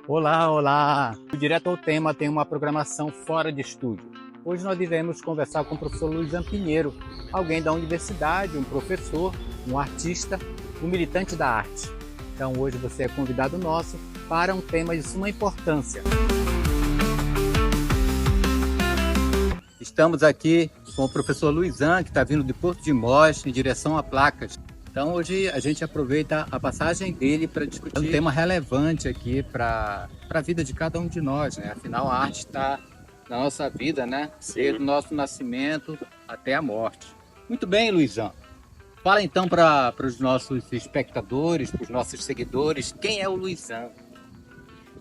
Olá, olá! Direto ao tema tem uma programação fora de estúdio. Hoje nós iremos conversar com o professor Luizan Pinheiro, alguém da universidade, um professor, um artista, um militante da arte. Então hoje você é convidado nosso para um tema de suma importância. Estamos aqui com o professor Luizan, que está vindo de Porto de Mós, em direção a Placas. Então hoje a gente aproveita a passagem dele para discutir um tema relevante aqui para a vida de cada um de nós, né? Afinal, a arte está na nossa vida, né? Desde o nosso nascimento até a morte. Muito bem, Luizan. Fala então para os nossos espectadores, para os nossos seguidores, quem é o Luizan?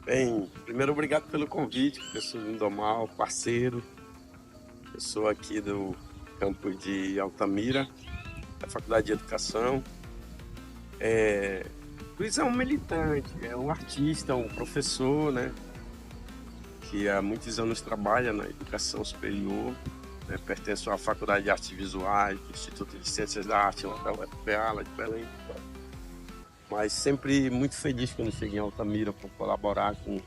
Bem, primeiro obrigado pelo convite, professor Lindomar, parceiro. Eu sou aqui do campus de Altamira, da Faculdade de Educação. Luiz é um militante, é um artista, um professor, né? Que há muitos anos trabalha na educação superior, né? Pertence à Faculdade de Artes Visuais, do Instituto de Ciências da Arte, lá da UFPA, lá de Belém. Mas sempre muito feliz quando cheguei em Altamira para colaborar com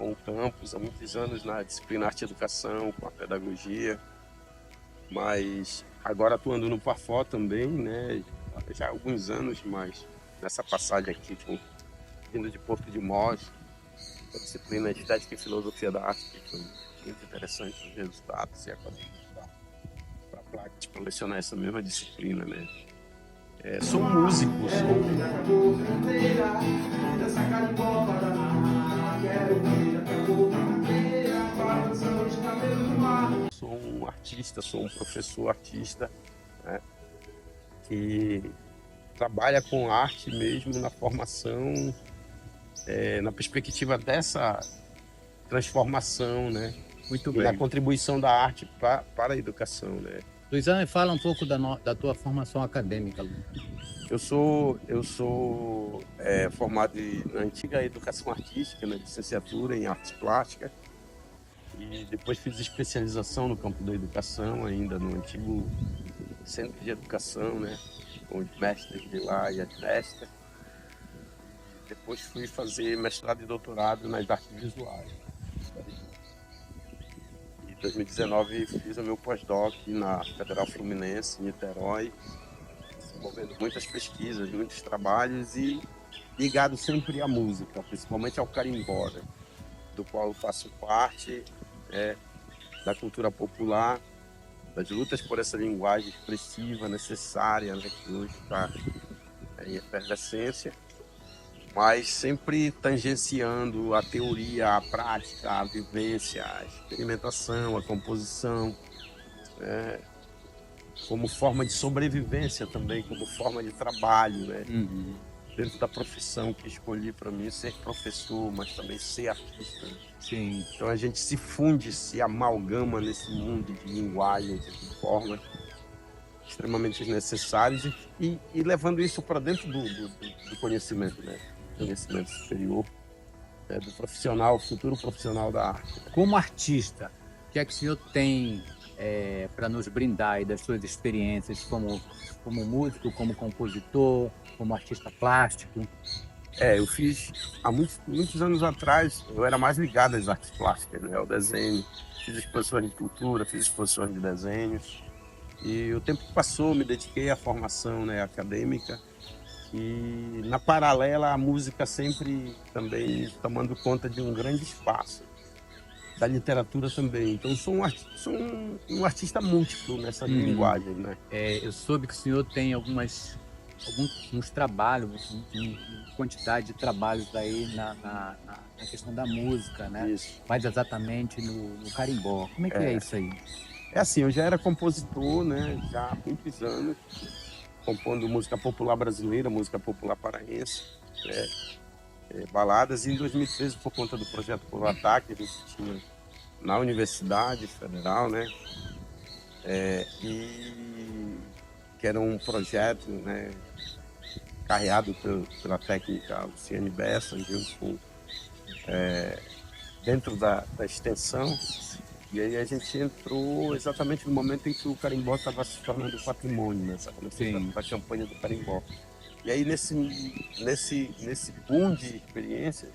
o campus, há muitos anos na disciplina Arte e Educação, com a pedagogia. Mas agora atuando no Parfó também, né? Já há alguns anos, mas nessa passagem aqui, vindo de Porto de Mós, a disciplina Estética e Filosofia da Arte, que foi muito interessante os resultados e acabei para Placas para lecionar essa mesma disciplina, né? Sou um músico, sou um artista, sou um professor artista, né, que trabalha com arte mesmo na formação, na perspectiva dessa transformação, né? Muito E bem. da contribuição da arte para a educação, né? Luizan, fala um pouco da tua formação acadêmica. Eu sou formado na antiga educação artística, na licenciatura em artes plásticas, e depois fiz especialização no campo da educação, ainda no antigo centro de educação, né, com os mestres de lá e as mestras. Depois fui fazer mestrado e doutorado nas artes visuais. Em 2019 fiz o meu pós-doc na Federal Fluminense, em Niterói, desenvolvendo muitas pesquisas, muitos trabalhos e ligado sempre à música, principalmente ao carimbó, né, do qual eu faço parte, da cultura popular, das lutas por essa linguagem expressiva necessária, né, que hoje está em efervescência, mas sempre tangenciando a teoria, a prática, a vivência, a experimentação, a composição, como forma de sobrevivência também, como forma de trabalho, né? Uhum. Dentro da profissão que escolhi para mim, ser professor, mas também ser artista. Sim. Então a gente se funde, se amalgama nesse mundo de linguagens, de formas extremamente necessárias e levando isso para dentro do conhecimento, né? Conhecimento superior, do profissional, futuro profissional da arte. Como artista, o que é que o senhor tem para nos brindar aí das suas experiências como músico, como compositor, como artista plástico? Eu fiz há muitos anos atrás, eu era mais ligado às artes plásticas, né, ao desenho. Fiz exposições de cultura, fiz exposições de desenhos. E o tempo passou, me dediquei à formação, né, acadêmica. E na paralela, a música sempre também tomando conta de um grande espaço. Da literatura também. Então, sou um artista múltiplo nessa linguagem, né? Eu soube que o senhor tem alguns trabalhos, uma quantidade de trabalhos aí na questão da música, né? Isso. Mais exatamente no carimbó. Como é que é isso aí? É assim, eu já era compositor, né? Já há muitos anos, compondo música popular brasileira, música popular paraense, né? Baladas. E em 2013, por conta do projeto Polo Ataque, a gente tinha na Universidade Federal, né? Que era um projeto, né, carreado pela técnica Luciane Bessa, junto com, dentro da extensão. E aí a gente entrou exatamente no momento em que o carimbó estava se tornando patrimônio, né? Começou a campanha do carimbó. E aí nesse boom de experiência,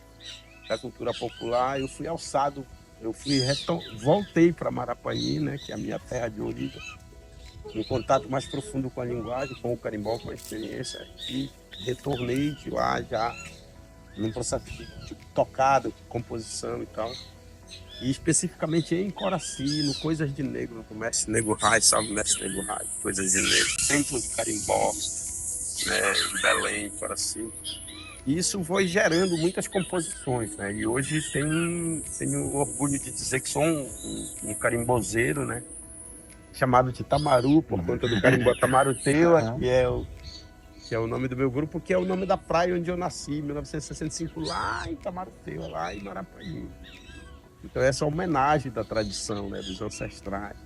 da cultura popular, eu fui alçado, voltei para Marapaí, né, que é a minha terra de origem, em contato mais profundo com a linguagem, com o carimbó, com a experiência, e retornei de lá já num processo de tocada, composição e tal. E especificamente em Coraci, no Coisas de Negro, no Mestre Nego Rai, salve Mestre Nego Rai, Coisas de Negro, templo de carimbó, né, em Belém, Coraci. E isso foi gerando muitas composições, né? E hoje tenho orgulho de dizer que sou um carimbozeiro, né? Chamado de Tamaru, por conta do carimbó Tamaruteua, que é o nome do meu grupo, que é o nome da praia onde eu nasci, em 1965, lá em Tamaruteua, lá em Marapaí. Então essa é a homenagem da tradição, né, dos ancestrais.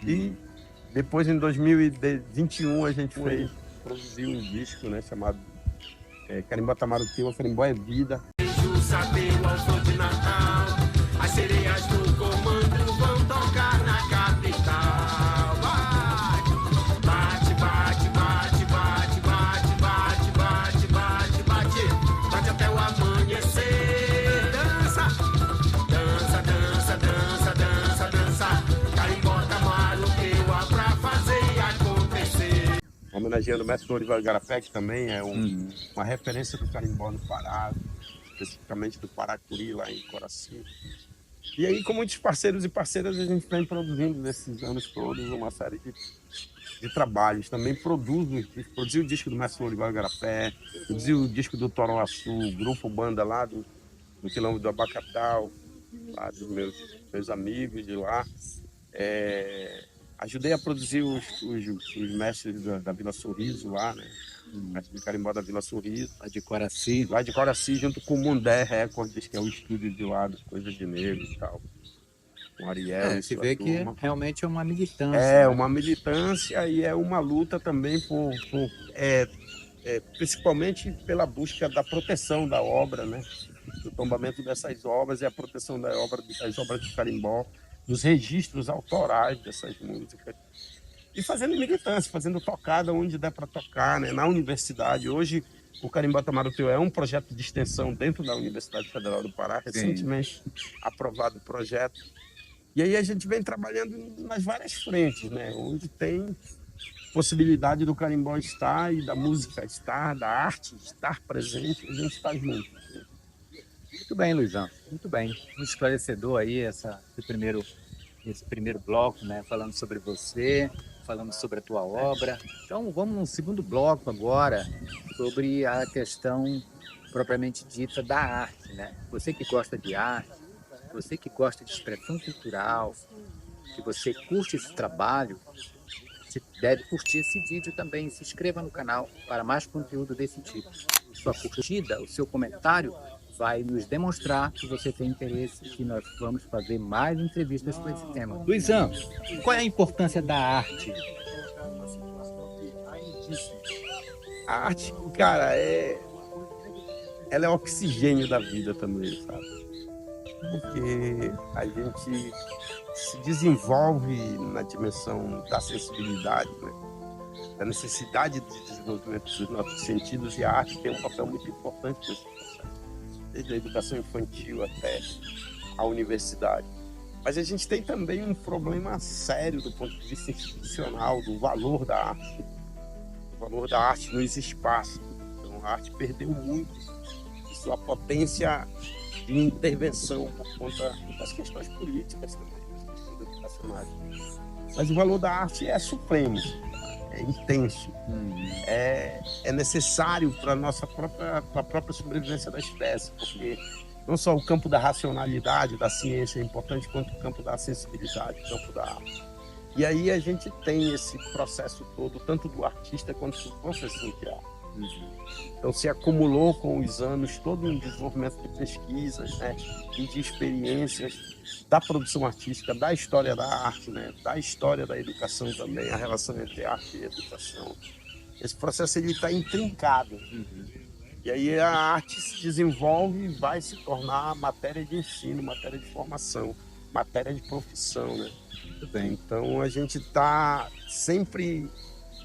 E depois, em 2021, a gente produziu um disco, né, chamado Carimbó Tamaruteua, Carimbó é Vida. As sereias do comando vão tocar na capital. Bate, bate, bate, bate, bate, bate, bate, bate, bate, bate até o amanhecer. Dança, dança, dança, dança, dança, dança. Carimbó Tamaruteua pra fazer acontecer. Homenageando o mestre Lorival Igarapé, que também é uma referência do carimbó no Pará, especificamente do Paracuri, lá em Coraci. E aí, com muitos parceiros e parceiras, a gente vem produzindo nesses anos todos uma série de trabalhos. Também produzi o disco do mestre Lorival Igarapé, produzi o disco do Toroaçu, grupo banda lá do Quilombo do Abacatal, lá dos meus amigos de lá. Ajudei a produzir os mestres da Vila Sorriso lá, né? Mestre de carimbó da Vila Sorriso. Lá de Coraci, junto com o Mundé Records, que é o estúdio de lá, das Coisas de Negro e tal. Com Ariel. Se vê que realmente é uma militância. É, uma militância e é uma luta também principalmente pela busca da proteção da obra, né? Do tombamento dessas obras e a proteção das obras de carimbó, dos registros autorais dessas músicas. E fazendo militância, fazendo tocada onde der para tocar, né? Na universidade. Hoje, o Carimbó Tamaruteua é um projeto de extensão dentro da Universidade Federal do Pará, recentemente aprovado o projeto. E aí a gente vem trabalhando nas várias frentes, né? Onde tem possibilidade do carimbó estar e da música estar, da arte estar presente, a gente está junto. Muito bem, Luizão, muito bem. Muito esclarecedor aí esse primeiro bloco, né? Falando sobre você, falando sobre a tua obra. Então vamos no segundo bloco agora, sobre a questão propriamente dita da arte, né? Você que gosta de arte, você que gosta de expressão cultural, que você curte esse trabalho, você deve curtir esse vídeo também. Se inscreva no canal para mais conteúdo desse tipo. Sua curtida, o seu comentário vai nos demonstrar que você tem interesse e que nós vamos fazer mais entrevistas com esse tema. Luizão, qual é a importância da arte? A arte, cara, ela é o oxigênio da vida também, sabe? Porque a gente se desenvolve na dimensão da sensibilidade, né? Da necessidade de desenvolvimento dos nossos sentidos, e a arte tem um papel muito importante nesse processo, desde a educação infantil até a universidade. Mas a gente tem também um problema sério do ponto de vista institucional, do valor da arte. O valor da arte nos espaços. Então a arte perdeu muito de sua potência de intervenção por conta das questões políticas também, das questões educacionais. Mas o valor da arte é supremo, é intenso, é necessário para a própria sobrevivência da espécie, porque não só o campo da racionalidade, da ciência é importante, quanto o campo da sensibilidade, o campo da arte. E aí a gente tem esse processo todo, tanto do artista quanto do professor de arte. Então se acumulou com os anos todo um desenvolvimento de pesquisas, né, e de experiências da produção artística, da história da arte, né, da história da educação também, a relação entre arte e educação. Esse processo está intrincado. E aí a arte se desenvolve e vai se tornar matéria de ensino, matéria de formação, matéria de profissão, né? Muito bem. Então a gente está sempre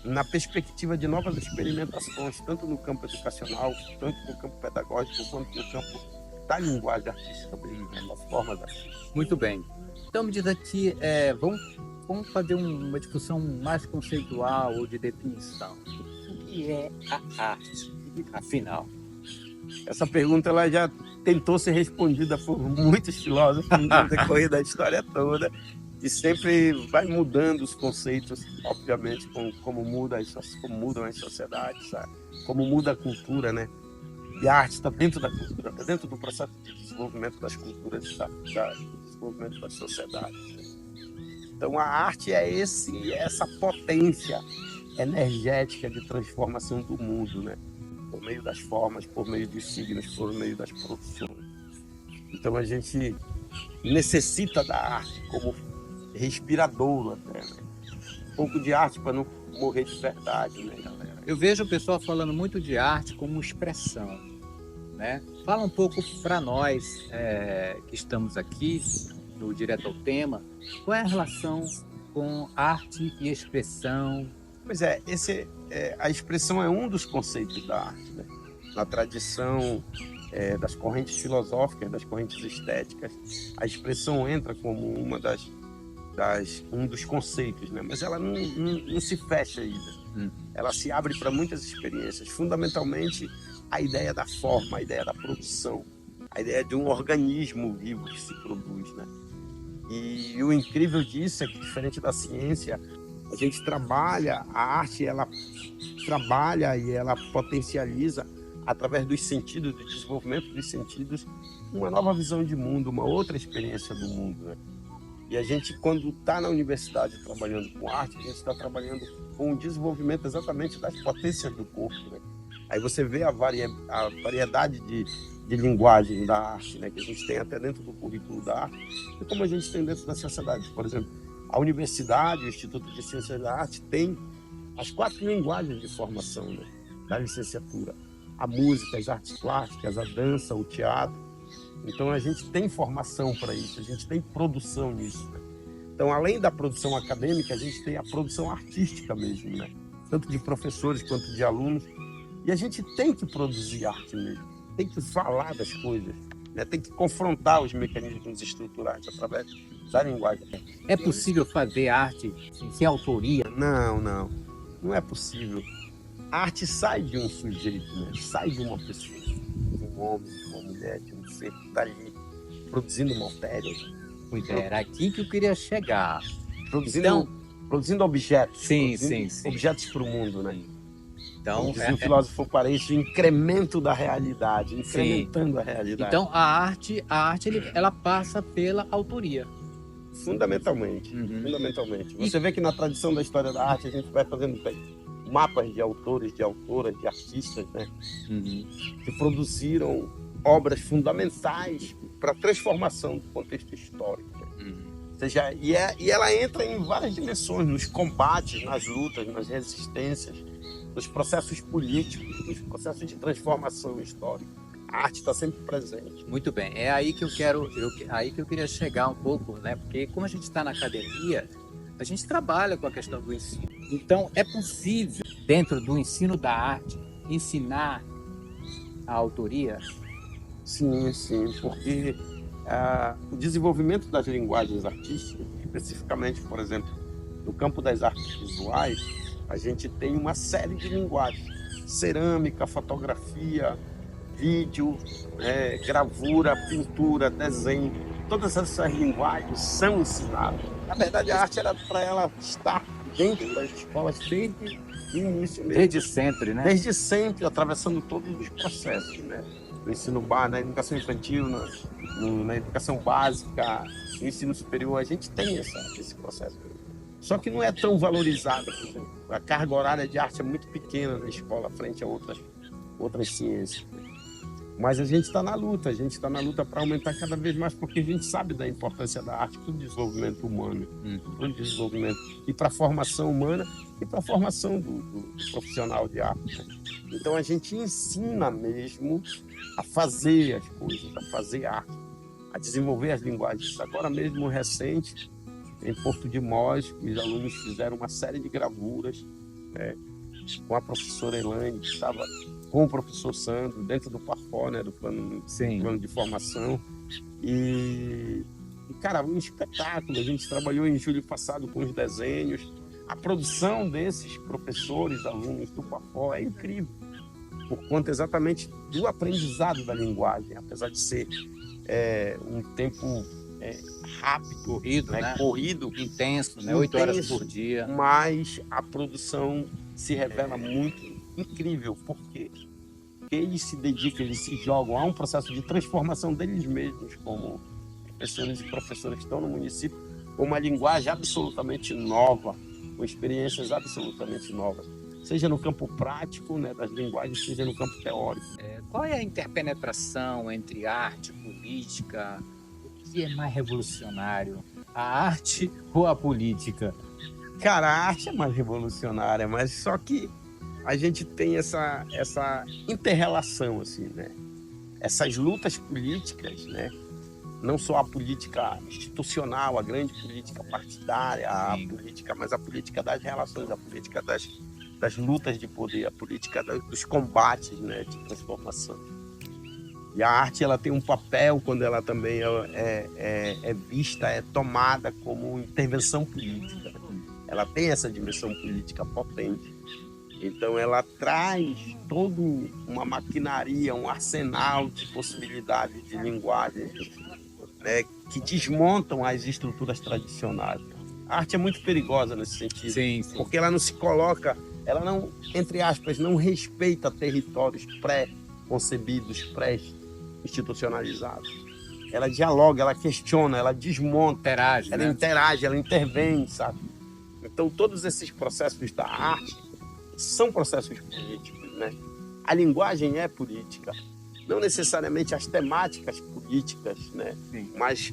na perspectiva de novas experimentações, tanto no campo educacional, tanto no campo pedagógico, quanto no campo da linguagem artística mesmo, né? Das formas artísticas. Muito bem. Então, me diz aqui, vamos fazer uma discussão mais conceitual ou de definição. O que é a arte, afinal? Essa pergunta ela já tentou ser respondida por muitos filósofos no decorrer da história toda, e sempre vai mudando os conceitos, obviamente, como mudam as sociedades, sabe? Como muda a cultura, né? E a arte está dentro da cultura, está dentro do processo de desenvolvimento das culturas, do desenvolvimento das sociedades, né? Então a arte é essa potência energética de transformação do mundo, né? Por meio das formas, por meio dos signos, por meio das produções. Então a gente necessita da arte como respirador até, né? Um pouco de arte para não morrer de verdade, né, galera? Eu vejo o pessoal falando muito de arte como expressão, né? Fala um pouco para nós que estamos aqui no Direto ao Tema, qual é a relação com arte e expressão? Pois é, a expressão é um dos conceitos da arte, né? Na tradição das correntes filosóficas, das correntes estéticas, a expressão entra como um dos conceitos, né? Mas ela não se fecha ainda. Ela se abre para muitas experiências, fundamentalmente a ideia da forma, a ideia da produção, a ideia de um organismo vivo que se produz, né? E o incrível disso é que, diferente da ciência, a gente trabalha, a arte ela trabalha e ela potencializa através dos sentidos, do desenvolvimento dos sentidos, uma nova visão de mundo, uma outra experiência do mundo, né? E a gente, quando está na universidade trabalhando com arte, a gente está trabalhando com o desenvolvimento exatamente das potências do corpo, né? Aí você vê a variedade de linguagem da arte, né? Que a gente tem até dentro do currículo da arte, e como a gente tem dentro da sociedade. Por exemplo, a universidade, o Instituto de Ciências da Arte, tem as 4 linguagens de formação, né, da licenciatura. A música, as artes plásticas, a dança, o teatro. Então a gente tem formação para isso, a gente tem produção nisso, né? Então, além da produção acadêmica, a gente tem a produção artística mesmo, né? Tanto de professores quanto de alunos. E a gente tem que produzir arte mesmo, tem que falar das coisas, né? Tem que confrontar os mecanismos estruturais através da linguagem. É possível fazer arte sem autoria? Não é possível. A arte sai de um sujeito, né? Sai de uma pessoa, de um homem, de uma mulher, de um ser que está ali produzindo matéria. Pois é, era aqui que eu queria chegar. Produzindo objetos. Sim. Objetos para o mundo, né? Então, dizia o filósofo Quaresma, o incremento da realidade, incrementando a realidade. Então, a arte ela passa pela autoria. Fundamentalmente. Você vê que na tradição da história da arte, a gente vai fazendo mapas de autores, de autoras, de artistas, né? Que produziram obras fundamentais para a transformação do contexto histórico. Ou seja, e ela entra em várias dimensões, nos combates, nas lutas, nas resistências, nos processos políticos, nos processos de transformação histórica. A arte está sempre presente. Muito bem, é aí que eu queria chegar um pouco, né? Porque como a gente está na academia, a gente trabalha com a questão do ensino. Então, é possível, dentro do ensino da arte, ensinar a autoria? Sim, porque o desenvolvimento das linguagens artísticas, especificamente, por exemplo, no campo das artes visuais, a gente tem uma série de linguagens: cerâmica, fotografia, vídeo, gravura, pintura, desenho. Todas essas linguagens são ensinadas. Na verdade, a arte era para ela estar dentro das escolas desde o início mesmo. Desde sempre, né? Desde sempre, atravessando todos os processos, né? No ensino básico, na educação infantil, na educação básica, no ensino superior, a gente tem esse processo. Só que não é tão valorizado, por exemplo. A carga horária de arte é muito pequena na escola, frente a outras ciências. Mas a gente está na luta para aumentar cada vez mais, porque a gente sabe da importância da arte para o desenvolvimento humano, para o desenvolvimento e para a formação humana e para a formação do profissional de arte, né? Então a gente ensina mesmo a fazer as coisas, a fazer arte, a desenvolver as linguagens. Agora mesmo, recente, em Porto de Mós, os alunos fizeram uma série de gravuras, com a professora Elaine, que estava com o professor Sandro, dentro do Parfor, né, do plano de formação. E, cara, um espetáculo. A gente trabalhou em julho passado com os desenhos. A produção desses professores, alunos do Parfor é incrível, por conta exatamente do aprendizado da linguagem, apesar de ser um tempo rápido, Corrido, né? Corrido, intenso, né? 8 horas por dia. Mas a produção se revela muito incrível, porque eles se dedicam, eles se jogam a um processo de transformação deles mesmos como professores e professoras que estão no município, com uma linguagem absolutamente nova, com experiências absolutamente novas, seja no campo prático, né, das linguagens, seja no campo teórico. Qual é a interpenetração entre arte e política? O que é mais revolucionário? A arte ou a política? Cara, a arte é mais revolucionária, mas só que a gente tem essa inter-relação, assim, né? Essas lutas políticas, né? Não só a política institucional, a grande política partidária, mas a política das relações, a política das lutas de poder, a política dos combates, né, de transformação. E a arte, ela tem um papel quando ela também é vista, é tomada como intervenção política. Ela tem essa dimensão política potente. Então ela traz toda uma maquinaria, um arsenal de possibilidades de linguagem, né, que desmontam as estruturas tradicionais. A arte é muito perigosa nesse sentido, porque ela não se coloca, ela não, entre aspas, não respeita territórios pré-concebidos, pré-institucionalizados. Ela dialoga, ela questiona, ela desmonta, ela interage, ela intervém, sabe? Então todos esses processos da arte são processos políticos, né? A linguagem é política, não necessariamente as temáticas políticas, né? Mas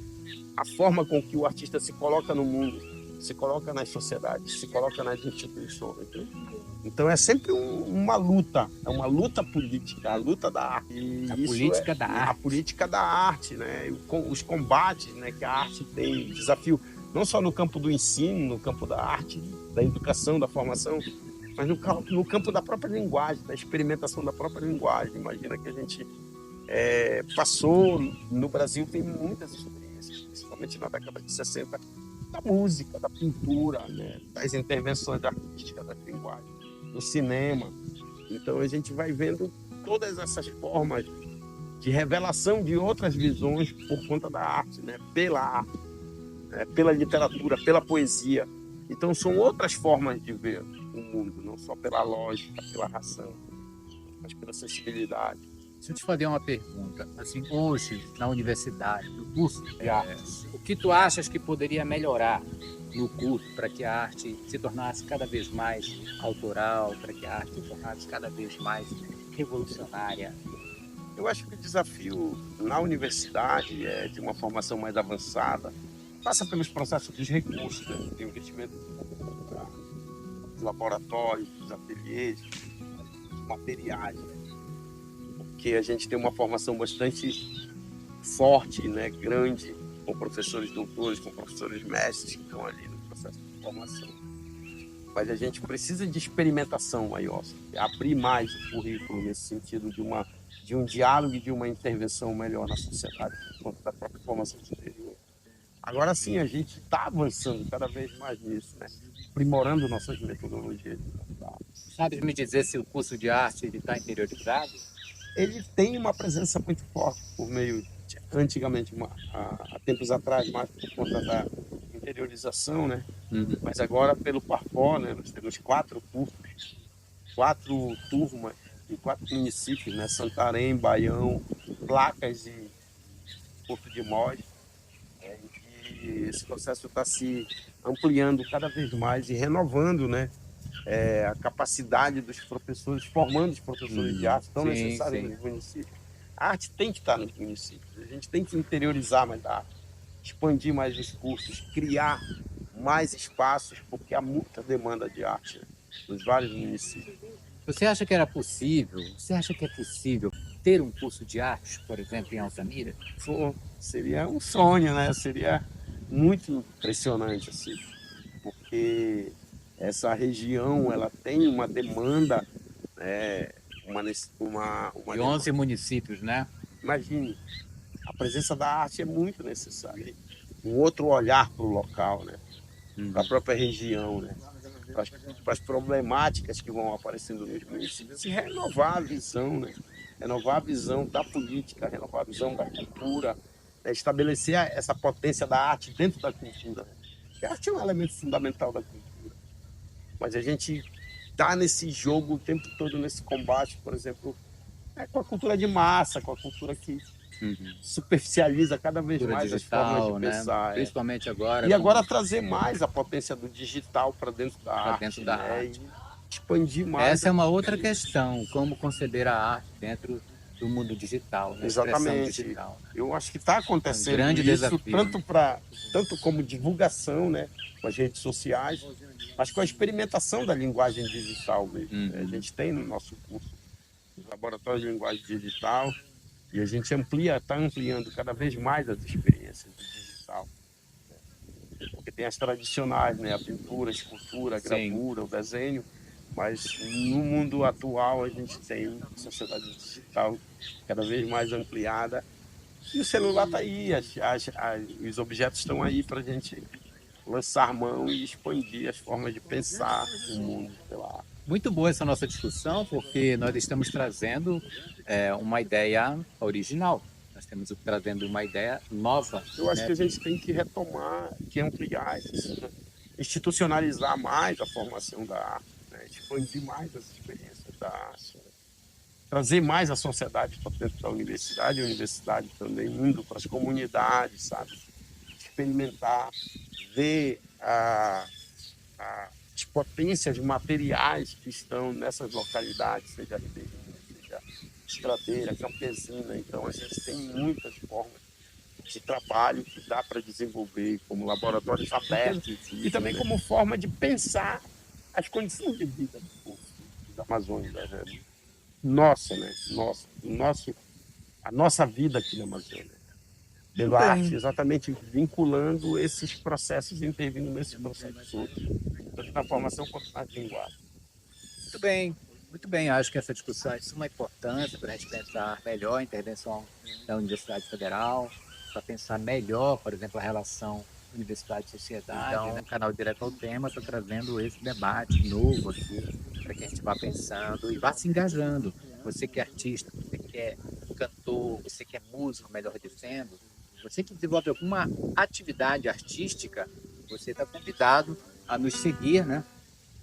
a forma com que o artista se coloca no mundo, se coloca nas sociedades, se coloca nas instituições. Então é sempre uma luta, é uma luta política, a luta da arte. A política da arte. A política da arte, né? Os combates, né, que a arte tem, desafio, não só no campo do ensino, no campo da arte, da educação, da formação, mas no campo da própria linguagem, da experimentação da própria linguagem. Imagina que a gente passou, no Brasil tem muitas experiências, principalmente na década de 60, da música, da pintura, né, das intervenções artísticas da linguagem, do cinema. Então a gente vai vendo todas essas formas de revelação de outras visões por conta da arte, né, pela arte, pela literatura, pela poesia. Então são outras formas de ver o mundo, não só pela lógica, pela razão, mas pela sensibilidade. Deixa eu te fazer uma pergunta. Assim, hoje, na universidade, no curso de artes, o que tu achas que poderia melhorar no curso para que a arte se tornasse cada vez mais autoral, para que a arte se tornasse cada vez mais revolucionária? Eu acho que o desafio na universidade de uma formação mais avançada passa pelos processos dos recursos, né, de investimento dos laboratórios, dos ateliês, dos materiais, porque a gente tem uma formação bastante forte, né, grande, com professores doutores, com professores mestres que estão ali no processo de formação. Mas a gente precisa de experimentação maior, abrir mais o currículo nesse sentido de um diálogo e de uma intervenção melhor na sociedade, por conta da própria formação superior. Agora sim, a gente está avançando cada vez mais nisso, né? Aprimorando nossas metodologias. Sabe me dizer se o curso de arte está interiorizado? Ele tem uma presença muito forte por meio de, antigamente, há tempos atrás, mais por conta da interiorização, né? Mas agora pelo Parfor, né? Nós temos 4 cursos, 4 turmas em 4 municípios, né? Santarém, Baião, Placas e Porto de Mós. E esse processo está se ampliando cada vez mais e renovando, né, a capacidade dos professores, formando os professores de arte tão necessários nos municípios. A arte tem que estar nos municípios, a gente tem que interiorizar mais a arte, expandir mais os cursos, criar mais espaços, porque há muita demanda de arte, né, nos vários municípios. Você acha que era possível, você acha que é possível ter um curso de arte, por exemplo, em Altamira? Seria um sonho, né? Seria muito impressionante, assim, porque essa região ela tem uma demanda, né, E 11 municípios, né? Imagine, a presença da arte é muito necessária. Um outro olhar para o local, né? Para a própria região, né? Para as problemáticas que vão aparecendo nos municípios. E renovar a visão, né? Renovar a visão da política, renovar a visão da cultura, né? Estabelecer essa potência da arte dentro da cultura. Né? Porque a arte é um elemento fundamental da cultura. Mas a gente está nesse jogo o tempo todo, nesse combate, por exemplo, com a cultura de massa, com a cultura que superficializa cada vez Cultura mais digital, as formas de né? pensar. Principalmente agora. E agora trazer mais a potência do digital para dentro da arte. Dentro da arte. E expandir mais. Essa é uma outra questão, como conceber a arte dentro do mundo digital, né? Exatamente. Digital. Eu acho que está acontecendo Um grande isso, desafio. tanto como divulgação, né, com as redes sociais, mas com a experimentação da linguagem digital mesmo. A gente tem no nosso curso o Laboratório de Linguagem Digital e a gente está ampliando cada vez mais as experiências do digital. Né? Porque tem as tradicionais, né, a pintura, a escultura, a gravura, o desenho, mas no mundo atual a gente tem uma sociedade digital cada vez mais ampliada e o celular está aí, os objetos estão aí para a gente lançar mão e expandir as formas de pensar o mundo pela arte. Muito boa essa nossa discussão, porque nós estamos trazendo uma ideia original. Nós estamos trazendo uma ideia nova. Eu acho que a gente tem que retomar, que ampliar isso, né? Institucionalizar mais a formação da arte, né? Expandir mais as experiências da arte, né? Trazer mais a sociedade para dentro da universidade, e a universidade também indo para as comunidades, sabe? Experimentar, ver as potências materiais que estão nessas localidades, seja ribeirinha, seja estradeira, campesina. Então a gente tem muitas formas de trabalho que dá para desenvolver como laboratórios abertos e também como forma de pensar as condições de vida do povo da Amazônia, né? Nossa, né? A nossa vida aqui na Amazônia. Pela arte, exatamente vinculando esses processos, intervindo nesses processos todos, tanto na formação quanto na linguagem. Muito bem. Acho que essa discussão é de suma importância para a gente pensar melhor a intervenção da Universidade Federal, para pensar melhor, por exemplo, a relação universidade-sociedade. Então, o canal Direto ao Tema está trazendo esse debate novo aqui, para que a gente vá pensando e vá se engajando. Você que é artista, você que é cantor, você que é músico, melhor dizendo, você que desenvolve alguma atividade artística, você está convidado a nos seguir, né?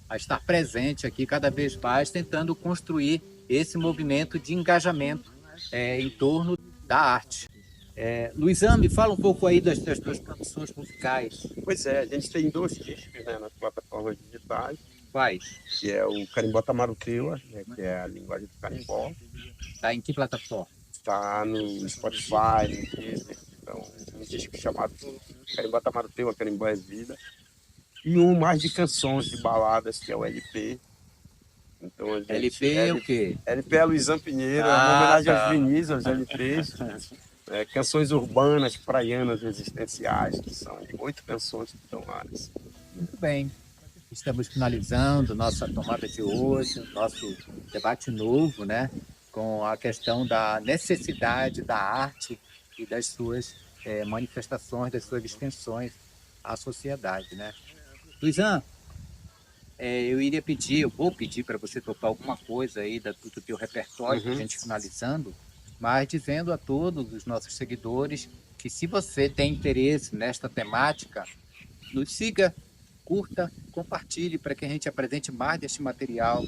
A estar presente aqui cada vez mais, tentando construir esse movimento de engajamento em torno da arte. Luizan, me fala um pouco aí das tuas produções musicais. Pois é, a gente tem 2 discos, né, nas plataformas digitais. Quais? Que é o Carimbó Tamaruteua, né, que é a linguagem do carimbó. Está em que plataforma? Está no Spotify, no Deezer. Então, um disco chamado Carimbó Tamaruteua, Carimbó é Vida. E um mais de canções, de baladas, que é o LP. Então, a gente, LP é o quê? LP é Luizan Pinheiro, é uma homenagem aos vinis, aos LPs. Canções urbanas, praianas, existenciais, que são 8 canções que estão lá. Muito bem. Estamos finalizando nossa tomada de hoje, nosso debate novo, né? Com a questão da necessidade da arte e das suas manifestações, das suas extensões à sociedade, né? Luizan, eu vou pedir para você tocar alguma coisa aí do teu repertório, para a gente finalizando, mas dizendo a todos os nossos seguidores que se você tem interesse nesta temática, nos siga, curta, compartilhe para que a gente apresente mais deste material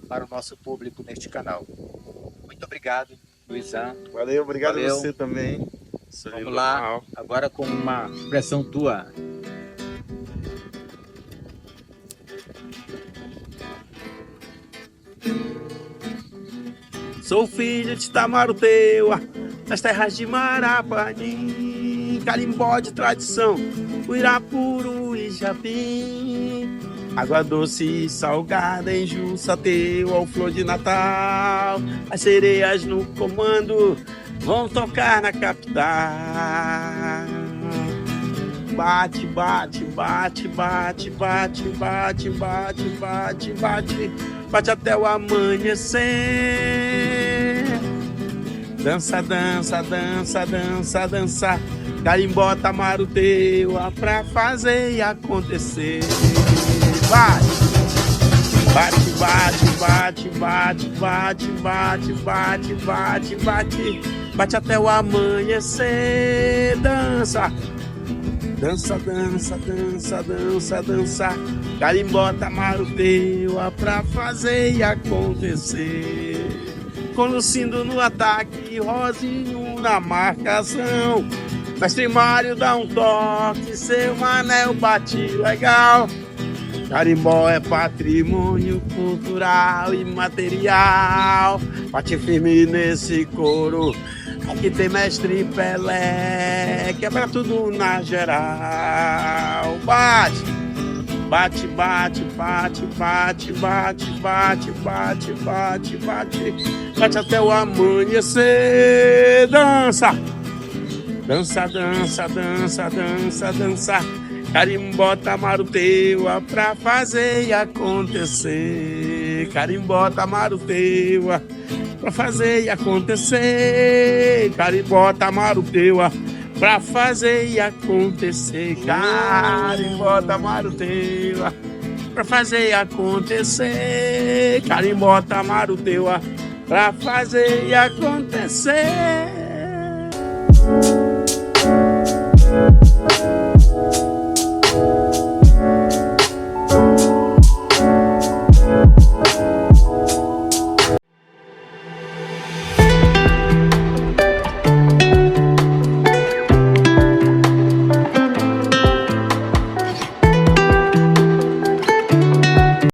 para o nosso público neste canal. Muito obrigado, Luizan. Valeu, obrigado. Valeu. A você também. Vamos lá, agora com uma expressão tua. Sou filho de Tamaruteua, das terras de Marapani, carimbó de tradição, Uirapuru e Japim. Água doce e salgada em Jussateu, ao flor de Natal. As sereias no comando vão tocar na capital. bate, bate, bate, bate, bate, bate, bate, bate, bate, bate até o amanhecer. Dança, dança, dança, dança, dança, carimbó, tamaruteua pra fazer acontecer. Bate! Bate, bate, bate, bate, bate, bate, bate, bate, bate até o amanhecer. Dança, dança, dança, dança, dança, dança, carimbó, tamaruteua pra fazer acontecer. Com Lucindo no ataque, Rosinho na marcação, mestre Mário dá um toque, seu Manel bate legal. Carimbó é patrimônio cultural e material. Bate firme nesse couro, aqui tem mestre Pelé, quebra tudo na geral. Bate, bate, bate, bate, bate, bate, bate, bate, bate, bate, bate até o amanhecer. Dança, dança, dança, dança, dança, dança, carimbó, tamaruteua pra fazer acontecer. Carimbó, tamaruteua pra fazer acontecer. Carimbó, tamaruteua pra fazer acontecer. Carimbó, tamaruteua pra fazer acontecer. Carimbó, tamaruteua pra fazer acontecer.